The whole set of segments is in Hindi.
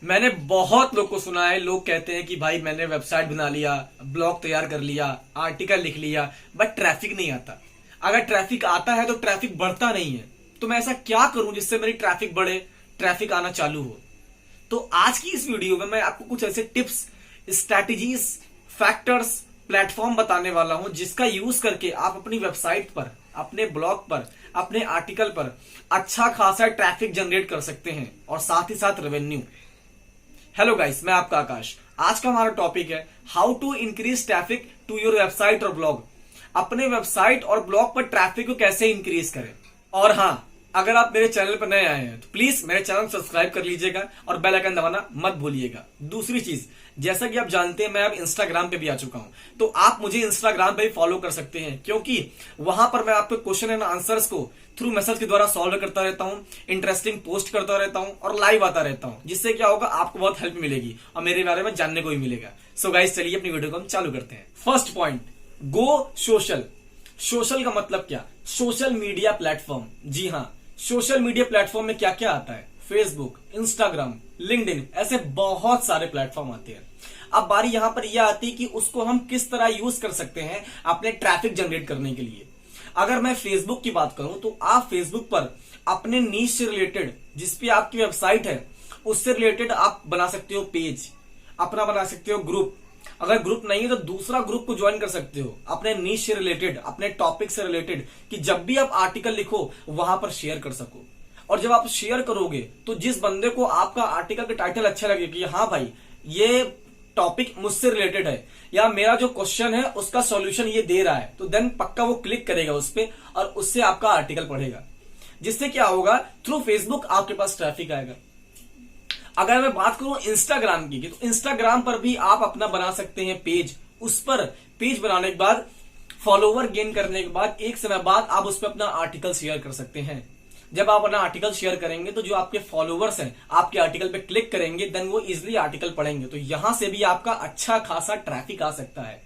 मैंने बहुत लोग को सुना है, लोग कहते हैं कि भाई मैंने वेबसाइट बना लिया, ब्लॉग तैयार कर लिया, आर्टिकल लिख लिया, बट ट्रैफिक नहीं आता। अगर ट्रैफिक आता है तो ट्रैफिक बढ़ता नहीं है। तो मैं ऐसा क्या करूं जिससे मेरी ट्रैफिक बढ़े, ट्रैफिक आना चालू हो। तो आज की इस वीडियो में मैं आपको कुछ ऐसे टिप्स, स्ट्रैटेजीज, फैक्टर्स, प्लेटफॉर्म बताने वाला हूं जिसका यूज करके आप अपनी वेबसाइट पर, अपने ब्लॉग पर, अपने आर्टिकल पर अच्छा खासा ट्रैफिक जनरेट कर सकते हैं और साथ ही साथ रेवेन्यू। हेलो गाइस, मैं आपका आकाश। आज का हमारा टॉपिक है how to increase traffic to your website और ब्लॉग। अपने वेबसाइट और ब्लॉग पर ट्रैफिक को कैसे इंक्रीज करें। और हाँ, अगर आप मेरे चैनल पर नए आए हैं तो प्लीज मेरे चैनल सब्सक्राइब कर लीजिएगा और बेल आइकन दबाना मत भूलिएगा। दूसरी चीज, जैसा कि आप जानते हैं मैं अब इंस्टाग्राम पे भी आ चुका हूं, तो आप मुझे इंस्टाग्राम पे भी फॉलो कर सकते हैं, क्योंकि वहां पर मैं आपके क्वेश्चन एंड आंसर्स को थ्रू मैसेज के द्वारा सॉल्व करता रहता हूं, इंटरेस्टिंग पोस्ट करता रहता हूं और लाइव आता रहता हूं, जिससे क्या होगा, आपको बहुत हेल्प मिलेगी और मेरे बारे में जानने को भी मिलेगा। सो गाइस, चलिए अपनी वीडियो को हम चालू करते हैं। फर्स्ट पॉइंट, गो सोशल। सोशल का मतलब क्या? Social media platform. जी हाँ, सोशल मीडिया प्लेटफॉर्म में क्या क्या आता है? फेसबुक, इंस्टाग्राम, लिंक्डइन, ऐसे बहुत सारे प्लेटफॉर्म आते हैं। अब बारी यहां पर यह आती है कि उसको हम किस तरह यूज कर सकते हैं अपने ट्रैफिक जनरेट करने के लिए। अगर मैं फेसबुक की बात करूं तो आप फेसबुक पर अपने नीश से रिलेटेड, जिसपे आपकी वेबसाइट है उससे रिलेटेड आप बना सकते हो पेज, अपना बना सकते हो ग्रुप। अगर ग्रुप नहीं है तो दूसरा ग्रुप को ज्वाइन कर सकते हो अपने नीश से रिलेटेड, अपने टॉपिक से रिलेटेड, कि जब भी आप आर्टिकल लिखो वहां पर शेयर कर सको। और जब आप शेयर करोगे तो जिस बंदे को आपका आर्टिकल का टाइटल अच्छा लगे कि हाँ भाई ये टॉपिक मुझसे रिलेटेड है या मेरा जो क्वेश्चन है उसका सॉल्यूशन ये दे रहा है, तो देन पक्का वो क्लिक करेगा उस पर और उससे आपका आर्टिकल पढ़ेगा, जिससे क्या होगा, थ्रू फेसबुक आपके पास ट्रैफिक आएगा। अगर मैं बात करूं इंस्टाग्राम की, तो इंस्टाग्राम पर भी आप अपना बना सकते हैं पेज। उस पर पेज बनाने के बाद, फॉलोवर गेन करने के बाद, एक समय बाद आप उस पर अपना आर्टिकल शेयर कर सकते हैं। जब आप अपना आर्टिकल शेयर करेंगे तो जो आपके फॉलोवर्स हैं आपके आर्टिकल पे क्लिक करेंगे, देन वो इजिली आर्टिकल पढ़ेंगे, तो यहां से भी आपका अच्छा खासा ट्रैफिक आ सकता है।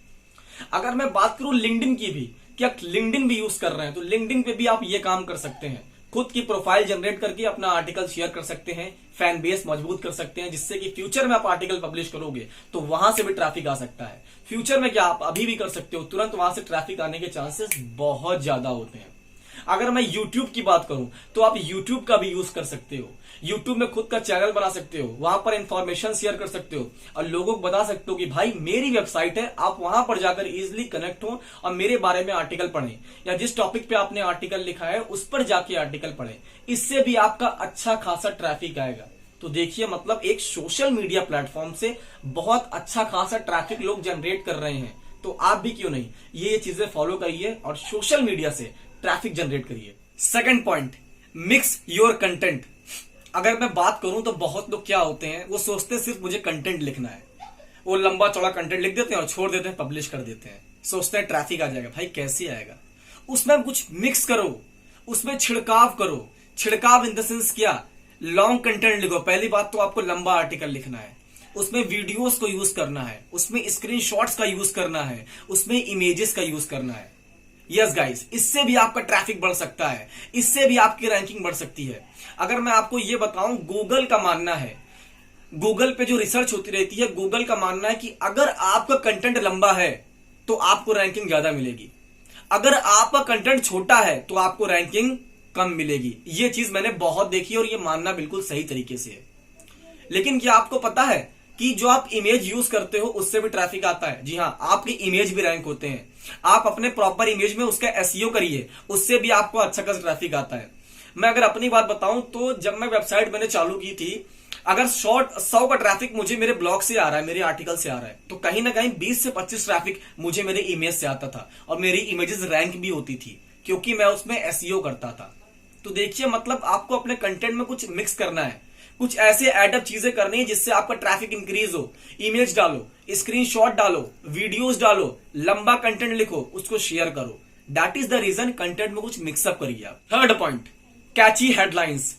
अगर मैं बात करूं लिंक्डइन की भी, क्या लिंक्डइन भी यूज कर रहे हैं, तो लिंक्डइन पे भी आप ये काम कर सकते हैं। खुद की प्रोफाइल जनरेट करके अपना आर्टिकल शेयर कर सकते हैं, फैन बेस मजबूत कर सकते हैं, जिससे कि फ्यूचर में आप आर्टिकल पब्लिश करोगे तो वहां से भी ट्रैफिक आ सकता है। फ्यूचर में क्या, आप अभी भी कर सकते हो, तुरंत वहां से ट्रैफिक आने के चांसेस बहुत ज्यादा होते हैं। अगर मैं YouTube की बात करूं तो आप YouTube का भी यूज कर सकते हो। YouTube में खुद का चैनल बना सकते हो, वहां पर इंफॉर्मेशन शेयर कर सकते हो और लोगों को बता सकते हो कि भाई मेरी वेबसाइट है, आप वहां पर जाकर इजिली कनेक्ट हो और मेरे बारे में आर्टिकल पढ़ें, या जिस टॉपिक पे आपने आर्टिकल लिखा है उस पर जाके आर्टिकल पढ़ें। इससे भी आपका अच्छा खासा ट्रैफिक आएगा। तो देखिए, मतलब एक सोशल मीडिया प्लेटफॉर्म से बहुत अच्छा खासा ट्रैफिक लोग जनरेट कर रहे हैं, तो आप भी क्यों नहीं ये चीजें फॉलो करिए और सोशल मीडिया से ट्रैफिक जनरेट करिए। Second point, mix your content. अगर मैं बात करूं तो बहुत लोग क्या होते हैं, वो सोचते हैं सिर्फ मुझे कंटेंट लिखना है, वो लंबा चौड़ा कंटेंट लिख देते हैं और छोड़ देते हैं, पब्लिश कर देते हैं, सोचते हैं ट्रैफिक आ जाएगा। भाई कैसे आएगा? उसमें कुछ मिक्स करो, उसमें छिड़काव करो। छिड़काव इन द सेंस क्या, लॉन्ग कंटेंट लिखो। पहली बात तो आपको लंबा आर्टिकल लिखना है, उसमें वीडियोस को यूज करना है, उसमें स्क्रीनशॉट्स का यूज करना है, उसमें इमेजेस का यूज करना है। यस गाइस, इससे भी आपका ट्रैफिक बढ़ सकता है, इससे भी आपकी रैंकिंग बढ़ सकती है। अगर मैं आपको यह बताऊं, गूगल का मानना है, गूगल पे जो रिसर्च होती रहती है, गूगल का मानना है कि अगर आपका कंटेंट लंबा है तो आपको रैंकिंग ज्यादा मिलेगी, अगर आपका कंटेंट छोटा है तो आपको रैंकिंग कम मिलेगी। ये चीज मैंने बहुत देखी और ये मानना बिल्कुल सही तरीके से है। लेकिन क्या आपको पता है कि जो आप इमेज यूज करते हो उससे भी ट्रैफिक आता है? जी हाँ, आपके इमेज भी रैंक होते हैं। आप अपने प्रॉपर इमेज में उसका एसईओ करिए, उससे भी आपको अच्छा खासा ट्रैफिक आता है। मैं अगर अपनी बात बताऊं तो जब मैं वेबसाइट मैंने चालू की थी, अगर 100 का ट्रैफिक मुझे मेरे ब्लॉग से आ रहा है, मेरे आर्टिकल से आ रहा है, तो कहीं ना कहीं 20 से 25 ट्रैफिक मुझे मेरे इमेज से आता था और मेरी इमेजेस रैंक भी होती थी, क्योंकि मैं उसमें एसईओ करता था। तो देखिए, मतलब आपको अपने कंटेंट में कुछ मिक्स करना है, कुछ ऐसे एडअप चीजें करनी है जिससे आपका ट्रैफिक इंक्रीज हो। इमेज डालो, स्क्रीनशॉट डालो, वीडियोस डालो, लंबा कंटेंट लिखो, उसको शेयर करो। That is the reason, content में कुछ मिक्सअप करिए आप। Third point, catchy headlines.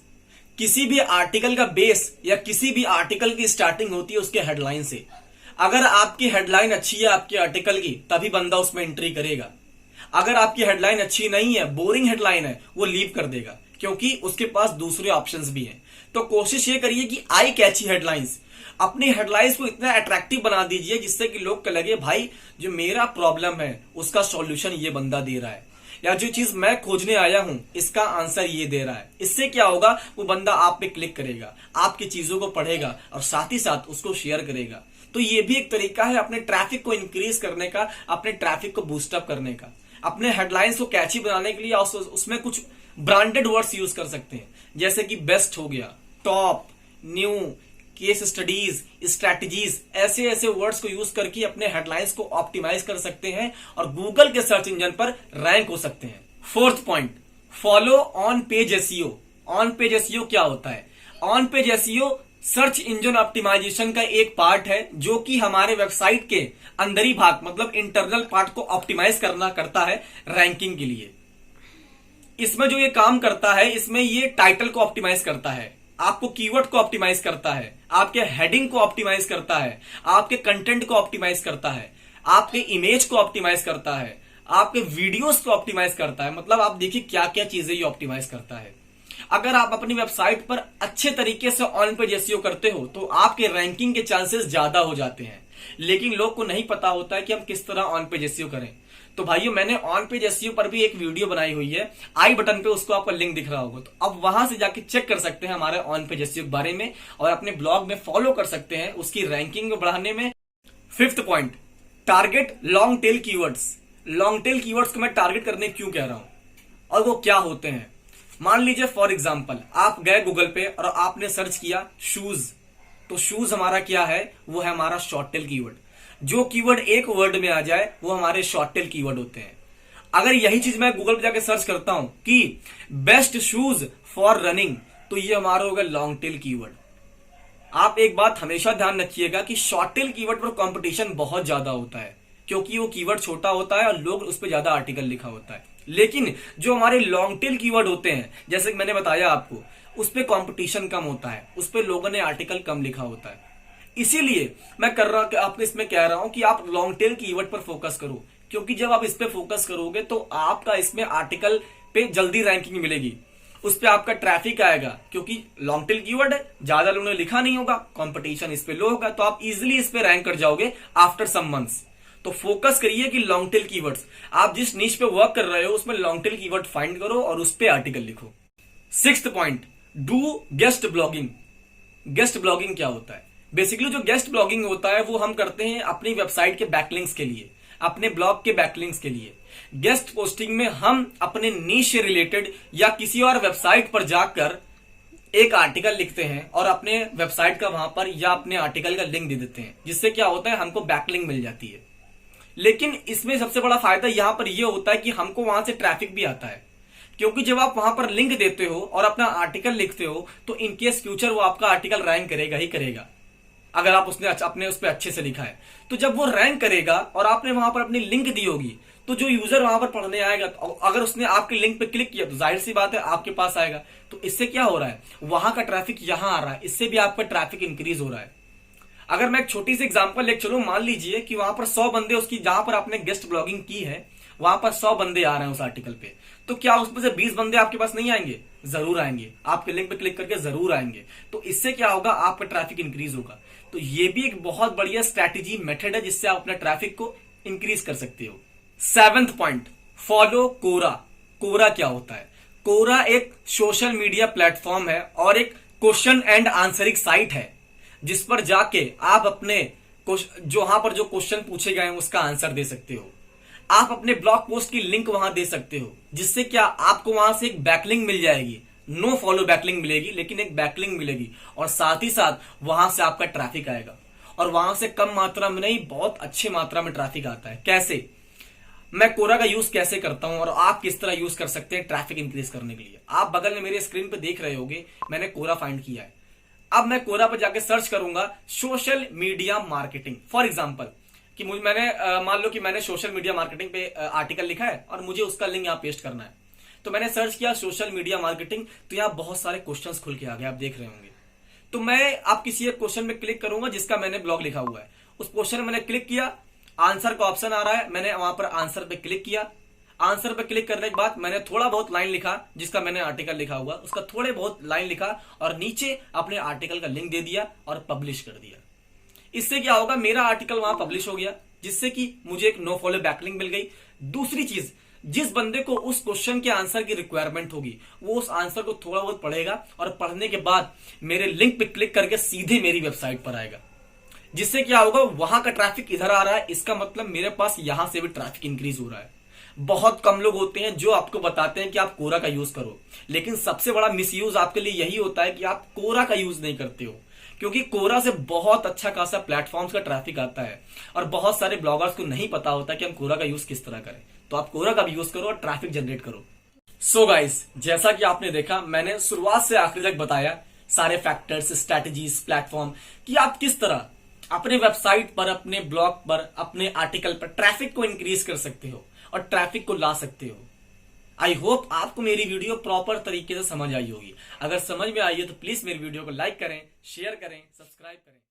किसी भी आर्टिकल का बेस या किसी भी आर्टिकल की स्टार्टिंग होती है उसके हेडलाइन से। अगर आपकी हेडलाइन अच्छी है आपके आर्टिकल की, तभी बंदा उसमें एंट्री करेगा। अगर आपकी हेडलाइन अच्छी नहीं है, बोरिंग हेडलाइन है, वो लीव कर देगा, क्योंकि उसके पास दूसरे ऑप्शंस भी हैं। तो कोशिश ये करिए कि आई कैची हेडलाइंस, अपनी हेडलाइंस को इतना अट्रैक्टिव बना दीजिए जिससे कि लोग को लगे भाई जो मेरा प्रॉब्लम है उसका सॉल्यूशन ये बंदा दे रहा है, या जो चीज मैं खोजने आया हूं इसका आंसर ये दे रहा है। इससे क्या होगा, वो बंदा आप पे क्लिक करेगा, आपकी चीजों को पढ़ेगा और साथ ही साथ उसको शेयर करेगा। तो ये भी एक तरीका है अपने ट्रैफिक को इंक्रीज करने का, अपने ट्रैफिक को बूस्टअप करने का। अपने हेडलाइंस को कैची बनाने के लिए उसमें कुछ ब्रांडेड वर्ड्स यूज कर सकते हैं, जैसे कि बेस्ट हो गया, top, new, case studies, strategies, ऐसे ऐसे वर्ड्स को यूज करके अपने हेडलाइंस को ऑप्टिमाइज कर सकते हैं और गूगल के सर्च इंजन पर रैंक हो सकते हैं। Fourth point, follow on page SEO. On page SEO क्या होता है? On page SEO search engine optimisation का एक पार्ट है जो कि हमारे वेबसाइट के अंदरी भाग मतलब इंटरनल पार्ट को ऑप्टिमाइज करता है रैंकिंग के लिए। इसमें जो ये काम करता है, इसमें ये टाइटल को ऑप्टिमाइज करता है, आपको कीवर्ड को ऑप्टिमाइज करता है, आपके हेडिंग को ऑप्टिमाइज करता है, आपके कंटेंट को ऑप्टिमाइज करता है, आपके इमेज को ऑप्टिमाइज करता है, आपके वीडियोस को ऑप्टिमाइज करता है। मतलब आप देखिए क्या क्या चीजें ये ऑप्टिमाइज करता है। अगर आप अपनी वेबसाइट पर अच्छे तरीके से ऑन पेज एसईओ करते हो तो आपके रैंकिंग के चांसेस ज्यादा हो जाते हैं, लेकिन लोग को नहीं पता होता है कि हम किस तरह ऑन पेज एसईओ करें। तो भाइयों, मैंने ऑन पेज एसईओ पर भी एक वीडियो बनाई हुई है, आई बटन पे उसको आपका लिंक दिख रहा होगा, तो अब वहां से जाके चेक कर सकते हैं हमारे ऑन पेज एसईओ के बारे में और अपने ब्लॉग में फॉलो कर सकते हैं उसकी रैंकिंग को बढ़ाने में। Fifth point, target long tail keywords. Long tail keywords को मैं टारगेट करने क्यों कह रहा हूं और वो क्या होते हैं? मान लीजिए फॉर एग्जाम्पल आप गए गूगल पे और आपने सर्च किया शूज, तो शूज हमारा क्या है? वो है हमारा शॉर्ट टेल कीवर्ड। जो कीवर्ड एक वर्ड में आ जाए वो हमारे शॉर्ट टेल कीवर्ड होते हैं। अगर यही चीज मैं गूगल पे जाके सर्च करता हूं कि बेस्ट शूज फॉर रनिंग, तो ये हमारा होगा लॉन्ग टेल कीवर्ड। आप एक बात हमेशा ध्यान रखिएगा कि शॉर्ट टेल कीवर्ड पर कंपटीशन बहुत ज्यादा होता है क्योंकि वो कीवर्ड छोटा होता है और लोग उस पर ज्यादा आर्टिकल लिखा होता है। लेकिन जो हमारे लॉन्ग टेल कीवर्ड होते हैं, जैसे कि मैंने बताया आपको, उस पर कंपटीशन कम होता है, उस पर लोगों ने आर्टिकल कम लिखा होता है। इसीलिए मैं कर रहा हूं कि आपको इसमें कह रहा हूं कि आप लॉन्ग टेल कीवर्ड पर फोकस करो, क्योंकि जब आप इस पे फोकस करोगे तो आपका इसमें आर्टिकल पे जल्दी रैंकिंग मिलेगी, उस पे आपका ट्रैफिक आएगा, क्योंकि लॉन्ग टेल कीवर्ड है, ज्यादा लोगों ने लिखा नहीं होगा, कंपटीशन इस पे लो होगा, तो आप इजिली इस पे रैंक कर जाओगे आफ्टर सम मंथ्स। तो फोकस करिए कि लॉन्ग टेल कीवर्ड्स, आप जिस नीश पे वर्क कर रहे हो उसमें लॉन्ग टेल कीवर्ड फाइंड करो और उस पे आर्टिकल लिखो। Sixth point, do guest blogging. Guest blogging क्या होता है? बेसिकली जो गेस्ट ब्लॉगिंग होता है वो हम करते हैं अपनी वेबसाइट के बैकलिंक्स के लिए, अपने ब्लॉग के बैकलिंक्स के लिए। गेस्ट पोस्टिंग में हम अपने नीश से रिलेटेड या किसी और वेबसाइट पर जाकर एक आर्टिकल लिखते हैं और अपने वेबसाइट का वहां पर या अपने आर्टिकल का लिंक दे देते हैं, जिससे क्या होता है हमको बैकलिंक मिल जाती है। लेकिन इसमें सबसे बड़ा फायदा यहां पर यह होता है कि हमको वहां से ट्रैफिक भी आता है, क्योंकि जब आप वहां पर लिंक देते हो और अपना आर्टिकल लिखते हो तो इनकेस फ्यूचर वो आपका आर्टिकल रैंक करेगा ही करेगा, अगर आप उसने अपने उस पर अच्छे से लिखा है। तो जब वो रैंक करेगा और आपने वहां पर अपनी लिंक दी होगी तो जो यूजर वहां पर पढ़ने आएगा, अगर उसने आपके लिंक पे क्लिक किया तो जाहिर सी बात है आपके पास आएगा। तो इससे क्या हो रहा है, वहां का ट्रैफिक यहां आ रहा है, इससे भी आपका ट्रैफिक इंक्रीज हो रहा है। अगर मैं एक छोटी सी एग्जांपल ले चलूं, मान लीजिए कि वहां पर 100 बंदे उसकी जहां पर आपने गेस्ट ब्लॉगिंग की है वहां पर 100 बंदे आ रहे हैं उस आर्टिकल पे, तो क्या उसमें से 20 बंदे आपके पास नहीं आएंगे? जरूर आएंगे, आपके लिंक पे क्लिक करके जरूर आएंगे। तो इससे क्या होगा, आपका ट्रैफिक इंक्रीज होगा। तो ये भी एक बहुत बढ़िया स्ट्रैटेजी मेथड है जिससे आप अपने ट्रैफिक को इंक्रीज कर सकते हो। 7th पॉइंट, फॉलो कोरा। कोरा क्या होता है? कोरा एक सोशल मीडिया प्लेटफॉर्म है और एक क्वेश्चन एंड आंसरिंग साइट है जिस पर जाके आप अपने वहां पर जो क्वेश्चन पूछे गए हैं उसका आंसर दे सकते हो। आप अपने ब्लॉग पोस्ट की लिंक वहां दे सकते हो, जिससे क्या आपको वहां से एक बैकलिंक मिल जाएगी। नो फॉलो बैकलिंक मिलेगी, लेकिन एक बैकलिंक मिलेगी और साथ ही साथ वहां से आपका ट्रैफिक आएगा। और वहां से कम मात्रा में नहीं, बहुत अच्छी मात्रा में ट्रैफिक आता है। कैसे? मैं कोरा का यूज कैसे करता हूं और आप किस तरह यूज कर सकते हैं ट्रैफिक इंक्रीज करने के लिए। आप बगल में मेरे स्क्रीन पे देख रहे होंगे, मैंने कोरा फाइंड किया है। अब मैं कोरा पर जाके सर्च करूंगा social media marketing. For example कि मैंने मान लो कि मैंने सोशल मीडिया मार्केटिंग पे आर्टिकल लिखा है और मुझे उसका लिंक यहाँ पेस्ट करना है। तो मैंने सर्च किया सोशल मीडिया मार्केटिंग, तो यहाँ बहुत सारे क्वेश्चंस खुल के आ गए, आप देख रहे होंगे। तो मैं आप किसी एक क्वेश्चन में क्लिक करूंगा जिसका मैंने ब्लॉग लिखा हुआ है, उस क्वेश्चन में मैंने क्लिक किया, आंसर का ऑप्शन आ रहा है, मैंने वहां पर आंसर पे क्लिक किया। आंसर पे क्लिक करने के बाद मैंने थोड़ा बहुत लाइन लिखा जिसका मैंने आर्टिकल लिखा हुआ, उसका थोड़े बहुत लाइन लिखा और नीचे अपने आर्टिकल का लिंक दे दिया और पब्लिश कर दिया। इससे क्या होगा, मेरा आर्टिकल वहां पब्लिश हो गया, जिससे कि मुझे एक नो फॉलो बैकलिंक मिल गई। दूसरी चीज, जिस बंदे को उस क्वेश्चन के आंसर की रिक्वायरमेंट होगी वो उस आंसर को थोड़ा बहुत पढ़ेगा और पढ़ने के बाद मेरे लिंक पे क्लिक करके सीधे मेरी वेबसाइट पर आएगा, जिससे क्या होगा, वहां का ट्रैफिक इधर आ रहा है, इसका मतलब मेरे पास यहां से भी ट्रैफिक इंक्रीज हो रहा है। बहुत कम लोग होते हैं जो आपको बताते हैं कि आप कोरा का यूज करो, लेकिन सबसे बड़ा मिसयूज आपके लिए यही होता है कि आप कोरा का यूज नहीं करते हो, क्योंकि कोरा से बहुत अच्छा खासा प्लेटफॉर्म्स का ट्रैफिक आता है और बहुत सारे ब्लॉगर्स को नहीं पता होता कि हम कोरा का यूज किस तरह करें। तो आप कोरा का भी यूज करो और ट्रैफिक जनरेट करो। सो गाइस, जैसा कि आपने देखा, मैंने शुरुआत से आखिर तक बताया सारे फैक्टर्स, स्ट्रैटेजीज, प्लेटफॉर्म, कि आप किस तरह अपने वेबसाइट पर, अपने ब्लॉग पर, अपने आर्टिकल पर ट्रैफिक को इंक्रीज कर सकते हो और ट्रैफिक को ला सकते हो। आई होप आपको मेरी वीडियो प्रॉपर तरीके से समझ आई होगी। अगर समझ में आई है तो प्लीज मेरी वीडियो को लाइक करें, शेयर करें, सब्सक्राइब करें।